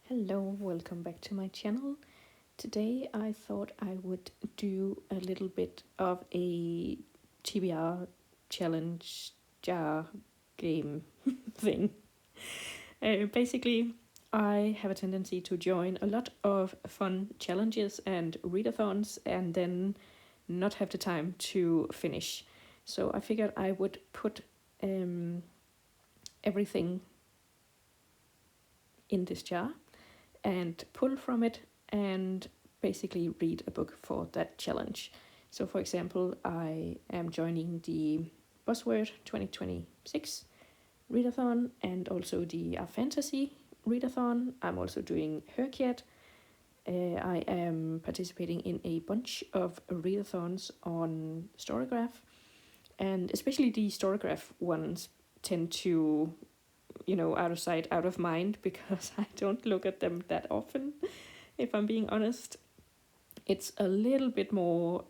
Hello, welcome back to my channel. Today I thought I would do a little bit of a TBR challenge jar game thing. Basically, I have a tendency to join a lot of fun challenges and readathons and then not have the time to finish. So I figured I would put everything in this jar and pull from it and basically read a book for that challenge. So for example, I am joining the Buzzword 2026 readathon and also the Fantasy readathon. I'm also doing Herkiat. I am participating in a bunch of readathons on Storygraph, and especially the Storygraph ones tend to, out of sight, out of mind, because I don't look at them that often. If I'm being honest, it's a little bit more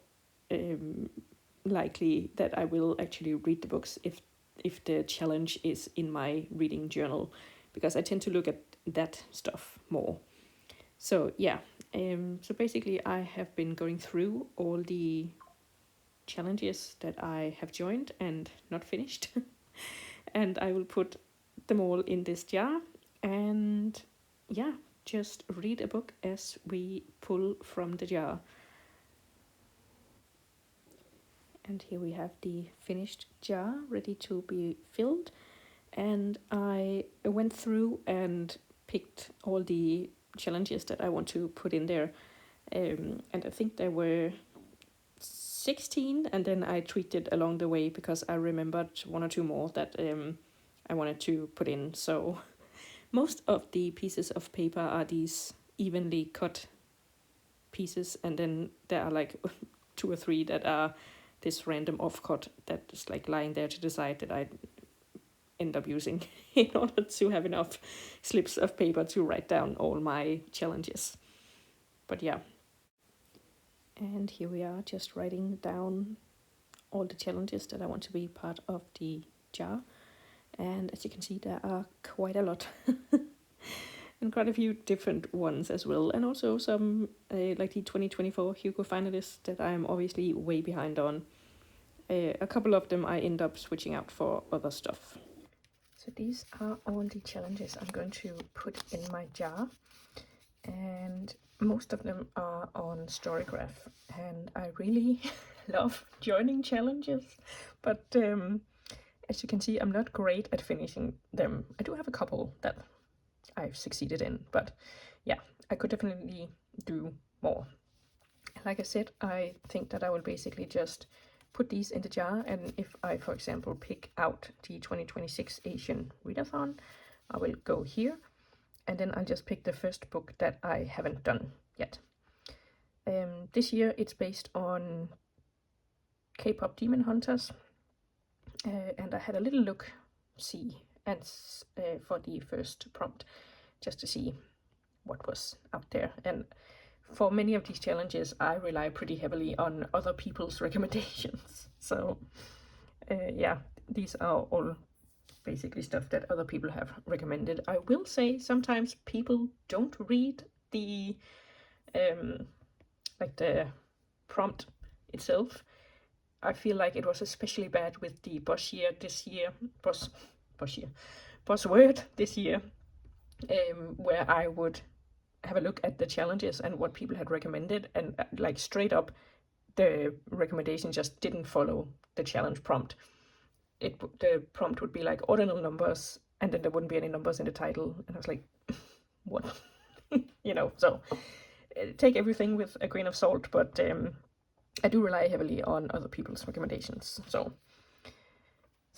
likely that I will actually read the books if the challenge is in my reading journal, because I tend to look at that stuff more. So yeah, so basically I have been going through all the challenges that I have joined and not finished, and I will put them all in this jar and yeah, just read a book as we pull from the jar. And here we have the finished jar ready to be filled, and I went through and picked all the challenges that I want to put in there, and I think there were 16, and then I tweaked along the way because I remembered one or two more that I wanted to put in. So most of the pieces of paper are these evenly cut pieces, and then there are like 2 or 3 that are this random offcut that is like lying there to the side that I end up using in order to have enough slips of paper to write down all my challenges. But yeah, and here we are just writing down all the challenges that I want to be part of the jar, and as you can see there are quite a lot. And quite a few different ones as well, and also some like the 2024 Hugo finalists that I'm obviously way behind on. A couple of them I end up switching out for other stuff. So these are all the challenges I'm going to put in my jar, and most of them are on Storygraph, and I really love joining challenges, but as you can see, I'm not great at finishing them. I do have a couple that I've succeeded in, but yeah, I could definitely do more. Like I said, I think that I will basically just put these in the jar, and if I, for example, pick out the 2026 Asian Readathon, I will go here, and then I'll just pick the first book that I haven't done yet. This year it's based on K-pop Demon Hunters, and I had a little look-see and for the first prompt, just to see what was out there. And for many of these challenges, I rely pretty heavily on other people's recommendations. So yeah, these are all basically stuff that other people have recommended. I will say sometimes people don't read the like the prompt itself. I feel like it was especially bad with the Buzzword this year, where I would have a look at the challenges and what people had recommended, and like straight up the recommendation just didn't follow the challenge prompt. The prompt would be like ordinal numbers, and then there wouldn't be any numbers in the title, and I was like, what? So take everything with a grain of salt, but I do rely heavily on other people's recommendations. So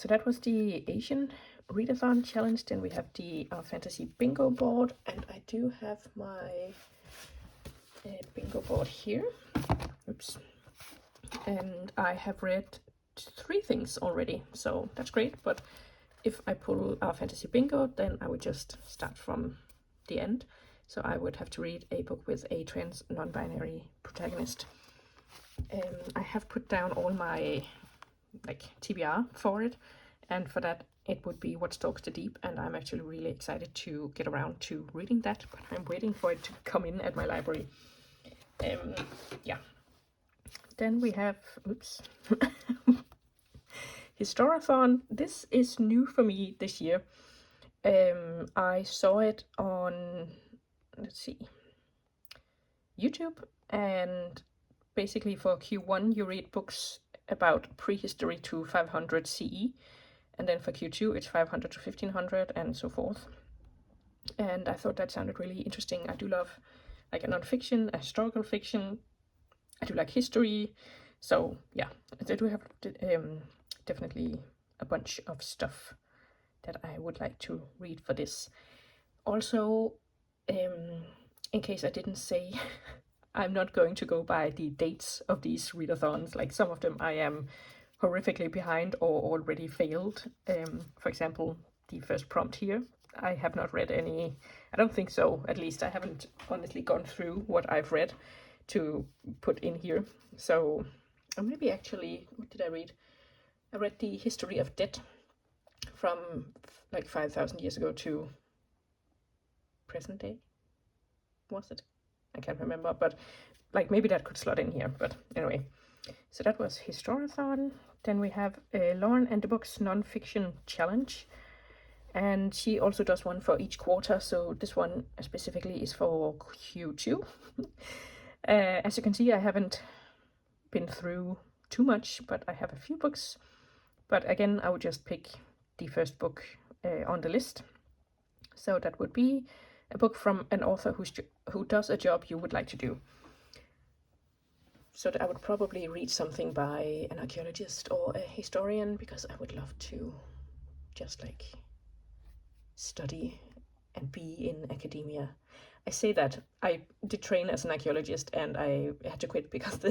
that was the Asian Readathon challenge. Then we have the Fantasy bingo board, and I do have my bingo board here. Oops. And I have read 3 things already, so that's great. But if I pull our Fantasy bingo, then I would just start from the end. So I would have to read a book with a trans non-binary protagonist. I have put down all my like TBR for it, and for that it would be What Stalks the Deep, and I'm actually really excited to get around to reading that, but I'm waiting for it to come in at my library. Yeah. Then we have, oops, Historathon. This is new for me this year. I saw it on, let's see, YouTube, and basically for Q1 you read books about prehistory to 500 CE, and then for Q2 it's 500 to 1500 and so forth. And I thought that sounded really interesting. I do love like a non-fiction, a historical fiction. I do like history. So yeah, I do have definitely a bunch of stuff that I would like to read for this. Also, in case I didn't say, I'm not going to go by the dates of these readathons. Like some of them I am horrifically behind or already failed. For example, the first prompt here, I have not read any. I don't think so. At least I haven't honestly gone through what I've read to put in here. So, or maybe actually, what did I read? I read the history of debt from like 5,000 years ago to present day. Was it? I can't remember, but like maybe that could slot in here. But anyway, so that was Historathon. Then we have Lauren and the Books Non-Fiction Challenge, and she also does one for each quarter. So this one specifically is for Q2. As you can see, I haven't been through too much, but I have a few books. But again, I would just pick the first book on the list. So that would be a book from an author who does a job you would like to do. So that I would probably read something by an archaeologist or a historian, because I would love to just like study and be in academia. I say that I did train as an archaeologist and I had to quit because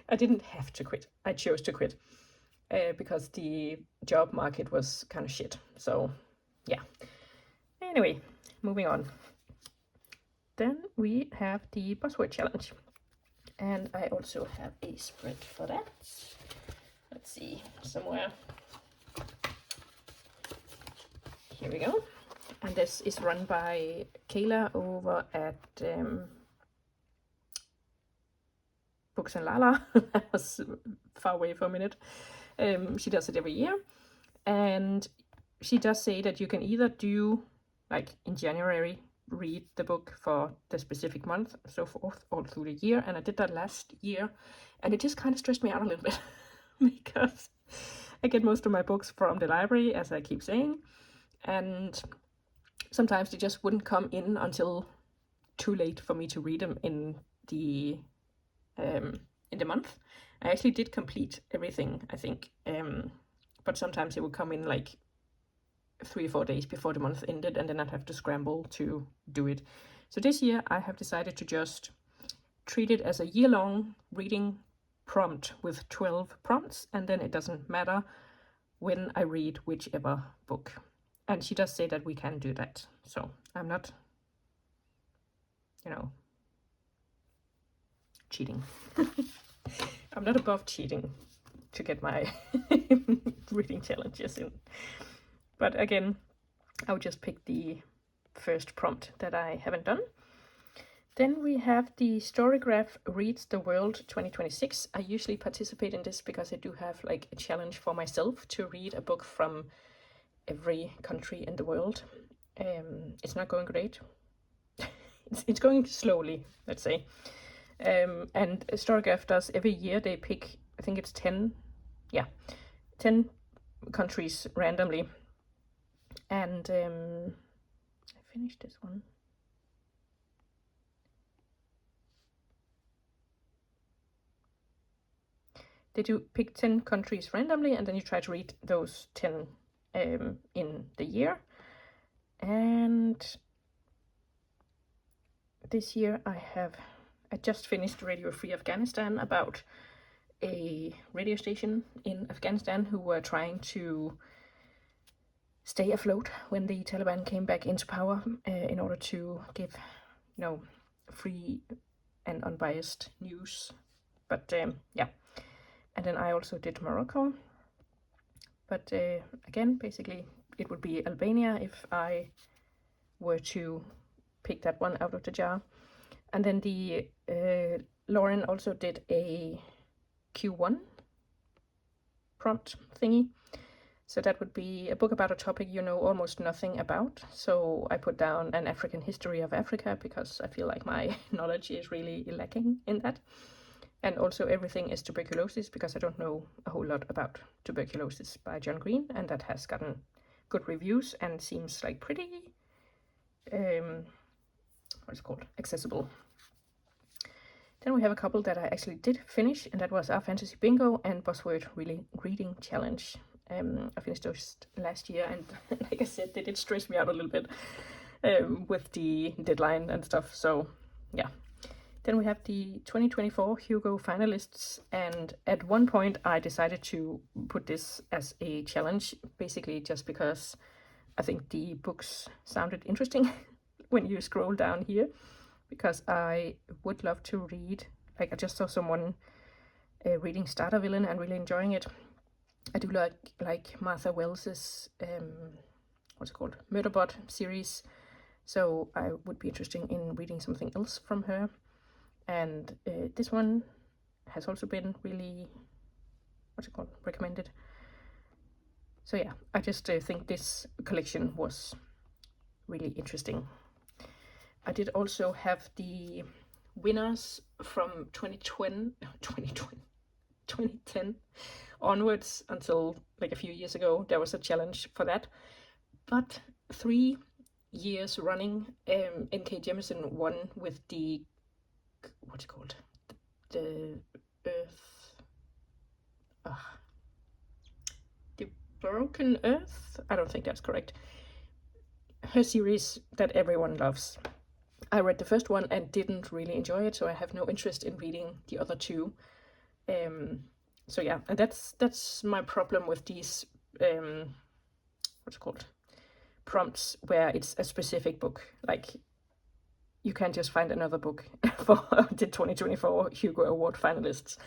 I didn't have to quit. I chose to quit because the job market was kind of shit. So yeah. Anyway, moving on. Then we have the buzzword challenge. And I also have a spread for that. Let's see, somewhere. Here we go. And this is run by Kayla over at Books and Lala. I was far away for a minute. She does it every year. And she does say that you can either do, like in January, read the book for the specific month, so forth, all through the year. And I did that last year, and it just kind of stressed me out a little bit because I get most of my books from the library, as I keep saying, and sometimes they just wouldn't come in until too late for me to read them in the month. I actually did complete everything, I think, but sometimes it would come in like 3 or 4 days before the month ended, and then I'd have to scramble to do it. So this year I have decided to just treat it as a year-long reading prompt with 12 prompts, and then it doesn't matter when I read whichever book. And she does say that we can do that. So I'm not, cheating. I'm not above cheating to get my reading challenges in. But again, I would just pick the first prompt that I haven't done. Then we have the Storygraph Reads the World 2026. I usually participate in this because I do have like a challenge for myself to read a book from every country in the world. It's not going great. it's going slowly, let's say. And Storygraph does every year, they pick, I think it's 10 countries randomly. And I finished this one. They do pick 10 countries randomly, and then you try to read those 10 in the year. And this year I just finished Radio Free Afghanistan, about a radio station in Afghanistan who were trying to stay afloat when the Taliban came back into power, in order to give, free and unbiased news. But yeah. And then I also did Morocco. But again, basically, it would be Albania if I were to pick that one out of the jar. And then the Lauren also did a Q1 prompt thingy. So that would be a book about a topic you know almost nothing about. So I put down an African history of Africa because I feel like my knowledge is really lacking in that. And also everything is tuberculosis because I don't know a whole lot about tuberculosis by John Green, and that has gotten good reviews and seems like pretty, what's it called, accessible. Then we have a couple that I actually did finish, and that was Our Fantasy Bingo and Buzzword Reading Challenge. I finished those last year, and like I said, they did stress me out a little bit with the deadline and stuff. So yeah. Then we have the 2024 Hugo finalists, and at one point I decided to put this as a challenge, basically just because I think the books sounded interesting when you scroll down here, because I would love to read, like I just saw someone reading Starter Villain and really enjoying it. I do like Martha Wells's, what's it called, Murderbot series, so I would be interested in reading something else from her. And this one has also been really, what's it called, recommended. So yeah, I just think this collection was really interesting. I did also have the winners from 2010 onwards until like a few years ago. There was a challenge for that. But 3 years running, N.K. Jemisin won with the, what's it called? The Earth. The Broken Earth? I don't think that's correct. Her series that everyone loves. I read the first one and didn't really enjoy it, so I have no interest in reading the other two. So yeah, and that's my problem with these, what's it called? Prompts where it's a specific book. Like, you can't just find another book for the 2024 Hugo Award finalists.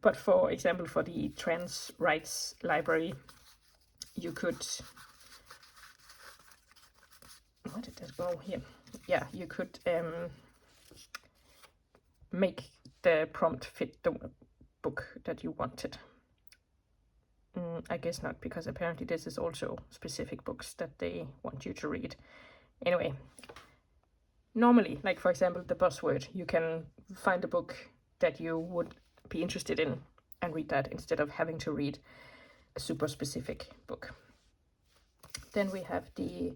But for example, for the trans rights library, you could, where did that go here? Yeah, you could make the prompt fit the book that you wanted. I guess not, because apparently this is also specific books that they want you to read. Anyway, normally, like for example, the Buzzword, you can find a book that you would be interested in and read that instead of having to read a super specific book. Then we have the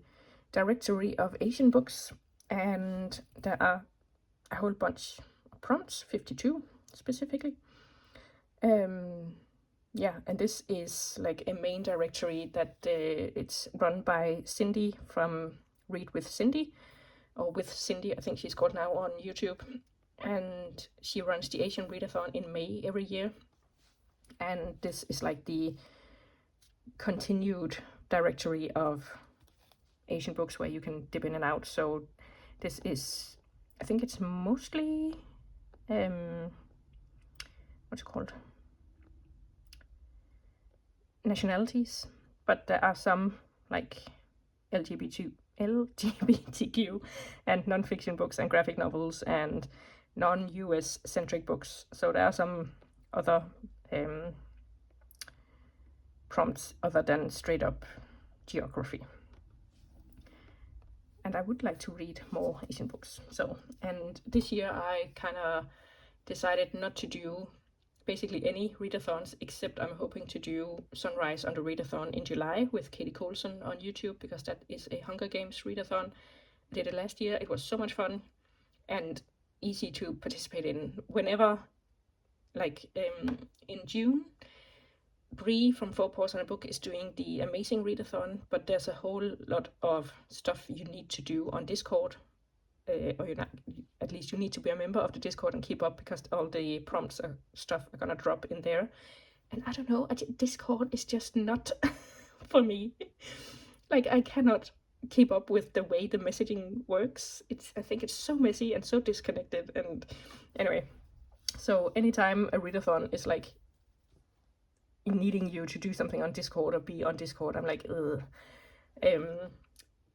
directory of Asian books, and there are a whole bunch of prompts, 52 specifically. Yeah, and this is like a main directory that it's run by Cindy from Read with Cindy, or with Cindy, I think she's called now, on YouTube. And she runs the Asian Readathon in May every year. And this is like the continued directory of Asian books where you can dip in and out. So this is, I think it's mostly, what's it called? Nationalities, but there are some like LGBTQ and non-fiction books and graphic novels and non-US centric books. So there are some other prompts other than straight up geography. And I would like to read more Asian books. So, and this year I kind of decided not to do basically any readathons, except I'm hoping to do Sunrise on the Readathon in July with Katie Colson on YouTube, because that is a Hunger Games readathon. I did it last year. It was so much fun and easy to participate in whenever. Like in June, Bree from Four Paws on a Book is doing the amazing readathon, but there's a whole lot of stuff you need to do on Discord. Or you're not, at least you need to be a member of the Discord and keep up, because all the prompts and stuff are gonna drop in there. And I don't know, Discord is just not for me. Like, I cannot keep up with the way the messaging works. I think it's so messy and so disconnected. And anyway, so anytime a readathon is like needing you to do something on Discord or be on Discord. I'm like, ugh.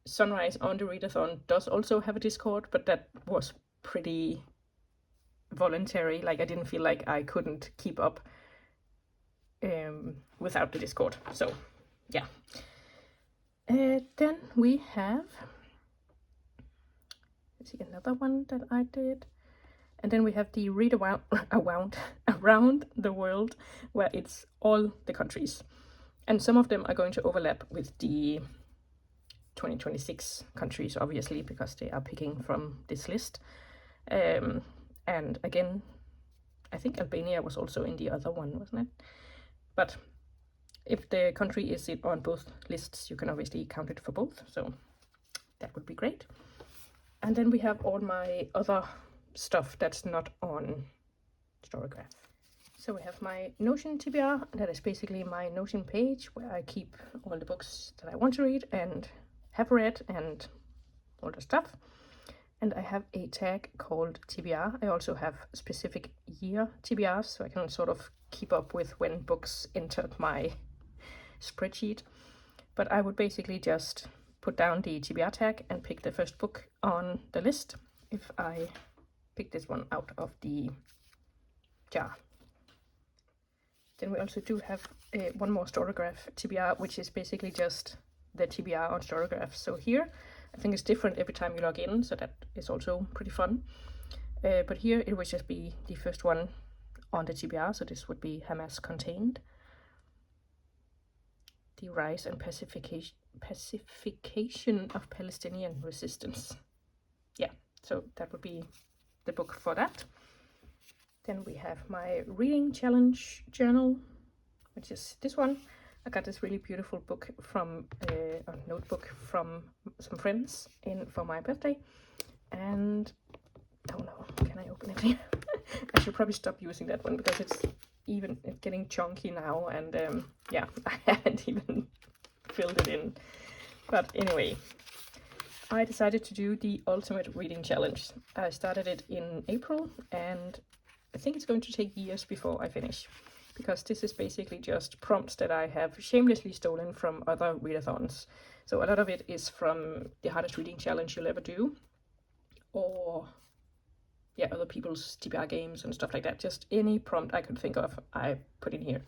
Sunrise on the readathon does also have a Discord, but that was pretty voluntary. Like, I didn't feel like I couldn't keep up without the Discord. So yeah. Then we have, let's see, another one that I did. And then we have the read around the world, where it's all the countries. And some of them are going to overlap with the 2026 countries, obviously, because they are picking from this list. And again, I think Albania was also in the other one, wasn't it? But if the country is on both lists, you can obviously count it for both. So that would be great. And then we have all my other stuff that's not on Storygraph. So we have my Notion TBR. That is basically my Notion page where I keep all the books that I want to read and have read and all the stuff. And I have a tag called TBR. I also have specific year TBRs, so I can sort of keep up with when books entered my spreadsheet. But I would basically just put down the TBR tag and pick the first book on the list if I pick this one out of the jar. Then we also do have one more Storygraph TBR, which is basically just the TBR on Storygraph. So here, I think it's different every time you log in, so that is also pretty fun. But here it would just be the first one on the TBR, so this would be Hamas Contained. The Rise and Pacification of Palestinian Resistance. Yeah, so that would be the book for that. Then we have my reading challenge journal, which is this one. I got this really beautiful book from a notebook from some friends for my birthday. And oh no, can I open it here? I should probably stop using that one because it's getting chunky now, and yeah, I haven't even filled it in. But anyway, I decided to do the ultimate reading challenge. I started it in April, and I think it's going to take years before I finish, because this is basically just prompts that I have shamelessly stolen from other readathons. So a lot of it is from the hardest reading challenge you'll ever do, or yeah, other people's TBR games and stuff like that. Just any prompt I could think of, I put in here.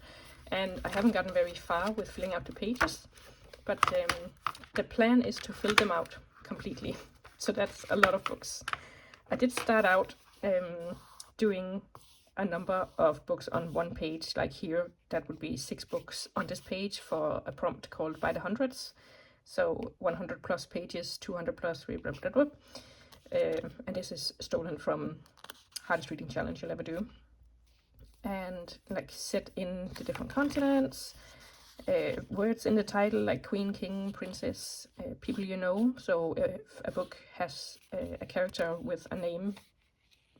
And I haven't gotten very far with filling out the pages, but the plan is to fill them out completely. So that's a lot of books. I did start out doing a number of books on one page, like here, that would be 6 books on this page for a prompt called By the Hundreds. So 100 plus pages, 200 plus, blah, blah, blah, blah. And this is stolen from hardest reading challenge you'll ever do. And like set in the different continents, words in the title like queen, king, princess, people you know. So if a book has a character with a name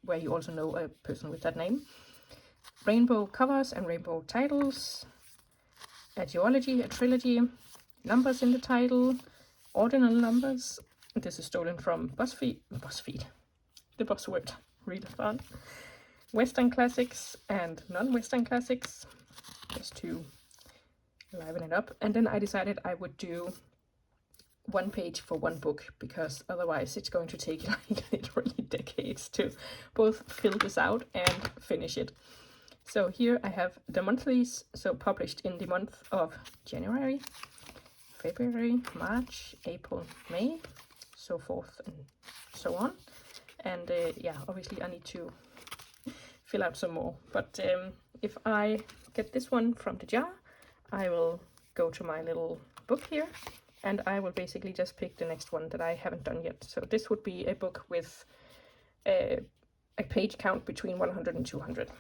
where you also know a person with that name. Rainbow covers and rainbow titles. A duology, a trilogy. Numbers in the title. Ordinal numbers. This is stolen from BuzzFeed. The Buzzword Readathon. Western classics and non-Western classics. Just to liven it up. And then I decided I would do one page for one book, because otherwise it's going to take like literally decades to both fill this out and finish it. So here I have the monthlies, so published in the month of January, February, March, April, May, so forth and so on. And yeah, obviously I need to fill out some more, but if I get this one from the jar, I will go to my little book here, and I will basically just pick the next one that I haven't done yet. So this would be a book with a page count between 100 and 200.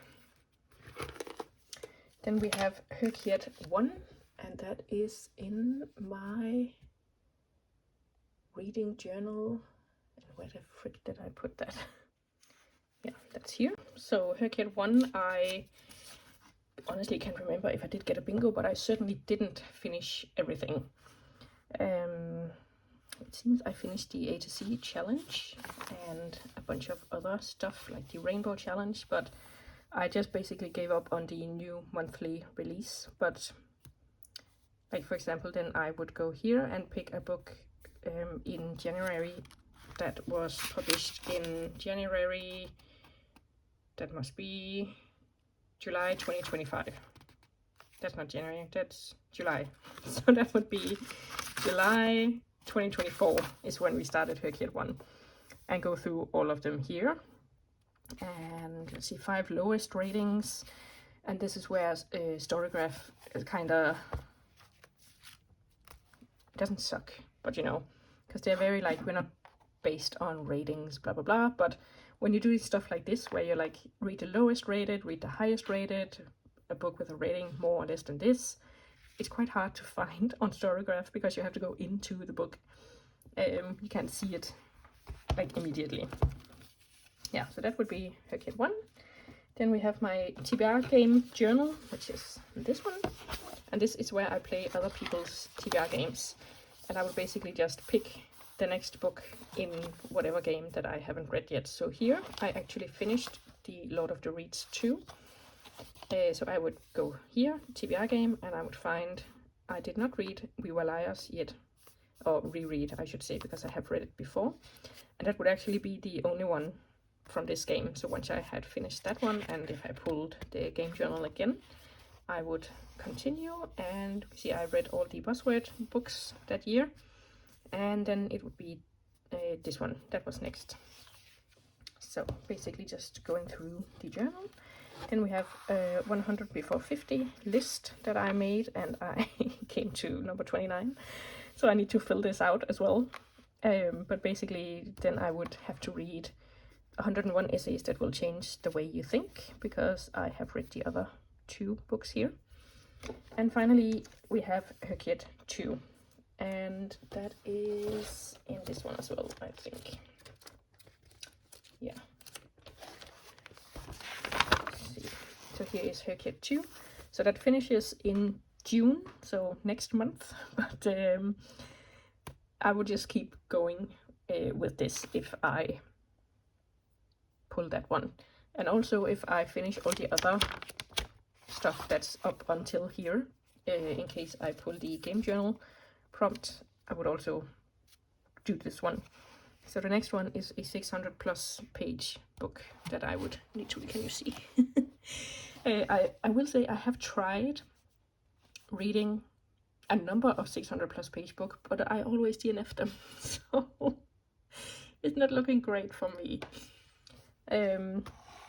Then we have Herkiet 1, and that is in my reading journal. Where the frick did I put that? Yeah, that's here. So Herkiet 1, I honestly can't remember if I did get a bingo, but I certainly didn't finish everything. It seems I finished the A to C challenge and a bunch of other stuff like the rainbow challenge, but I just basically gave up on the new monthly release, but like for example, then I would go here and pick a book in January that was published in January, that must be July 2025. That's not January, that's July. So that would be July 2024 is when we started Her Kid 1, and go through all of them here. And let's see, 5 lowest ratings, and this is where Storygraph is kind of doesn't suck, but you know, because they're very like, we're not based on ratings, blah blah blah. But when you do stuff like this, where you like read the lowest rated, read the highest rated, a book with a rating more or less than this, it's quite hard to find on Storygraph because you have to go into the book. You can't see it like immediately. Yeah, so that would be Her Kid 1. Then we have my TBR game journal, which is this one. And this is where I play other people's TBR games. And I would basically just pick the next book in whatever game that I haven't read yet. So here I actually finished the Lord of the Rings 2. So I would go here, TBR game, and I would find, I did not read We Were Liars yet, or reread I should say, because I have read it before. And that would actually be the only one from this game. So once I had finished that one, and if I pulled the game journal again, I would continue. And see, I read all the buzzword books that year, and then it would be this one that was next. So basically just going through the journal. Then we have 100 before 50 list that I made, and I came to number 29, so I need to fill this out as well. But basically then I would have to read 101 essays that will change the way you think, because I have read the other 2 books here. And finally we have Her Kid 2, and that is in this one as well, I think. Yeah. Let's see. So here is Her Kid 2. So that finishes in June, so next month. But I would just keep going with this if I pull that one. And also if I finish all the other stuff that's up until here, in case I pull the game journal prompt, I would also do this one. So the next one is a 600 plus page book that I would need to, can you see? I will say I have tried reading a number of 600 plus page book, but I always DNF them, so it's not looking great for me.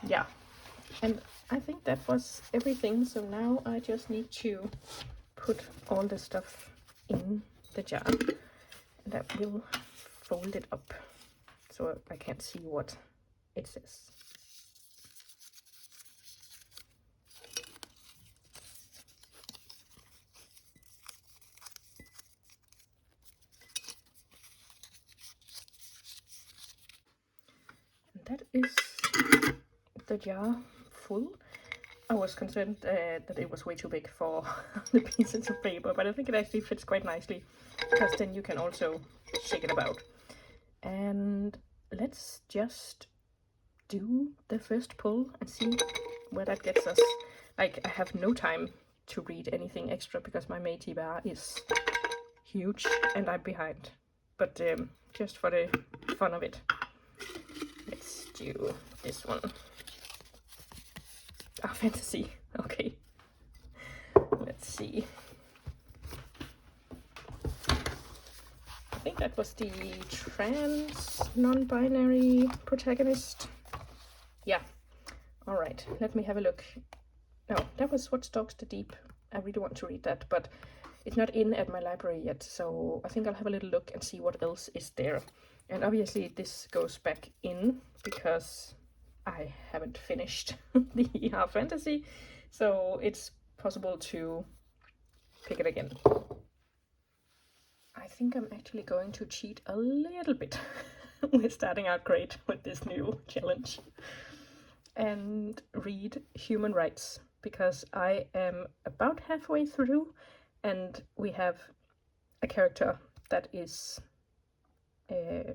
Yeah, and I think that was everything. So now I just need to put all the stuff in the jar, and that will fold it up so I can't see what it says. And that is the jar full. I was concerned that it was way too big for the pieces of paper, but I think it actually fits quite nicely, because then you can also shake it about. And let's just do the first pull and see where that gets us. Like, I have no time to read anything extra because my May TBR is huge and I'm behind. But just for the fun of it, let's do this one. Ah, fantasy. Okay. Let's see. I think that was the trans non-binary protagonist. Yeah. All right. Let me have a look. No, that was What Stalks the Deep. I really want to read that, but it's not in at my library yet. So I think I'll have a little look and see what else is there. And obviously this goes back in because I haven't finished the half fantasy, so it's possible to pick it again. I think I'm actually going to cheat a little bit. We're starting out great with this new challenge, and read Human Rights, because I am about halfway through and we have a character that is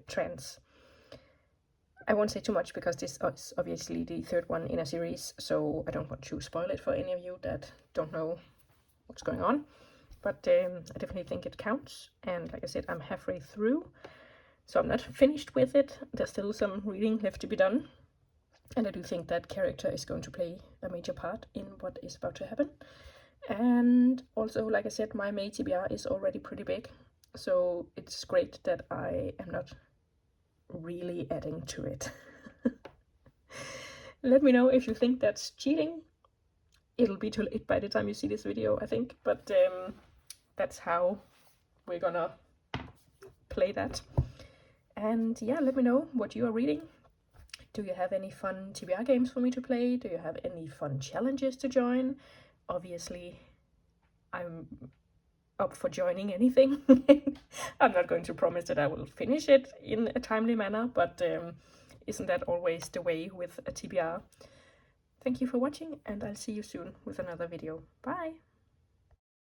trans. I won't say too much because this is obviously the third one in a series, so I don't want to spoil it for any of you that don't know what's going on. But I definitely think it counts, and like I said, I'm halfway through, so I'm not finished with it. There's still some reading left to be done, and I do think that character is going to play a major part in what is about to happen. And also, like I said, my May TBR is already pretty big, so it's great that I am not really adding to it. Let me know if you think that's cheating. It'll be too late by the time you see this video, I think, but that's how we're gonna play that. And yeah, let me know what you are reading. Do you have any fun TBR games for me to play? Do you have any fun challenges to join? Obviously, I'm up for joining anything. I'm not going to promise that I will finish it in a timely manner, but isn't that always the way with a TBR? Thank you for watching, and I'll see you soon with another video. Bye!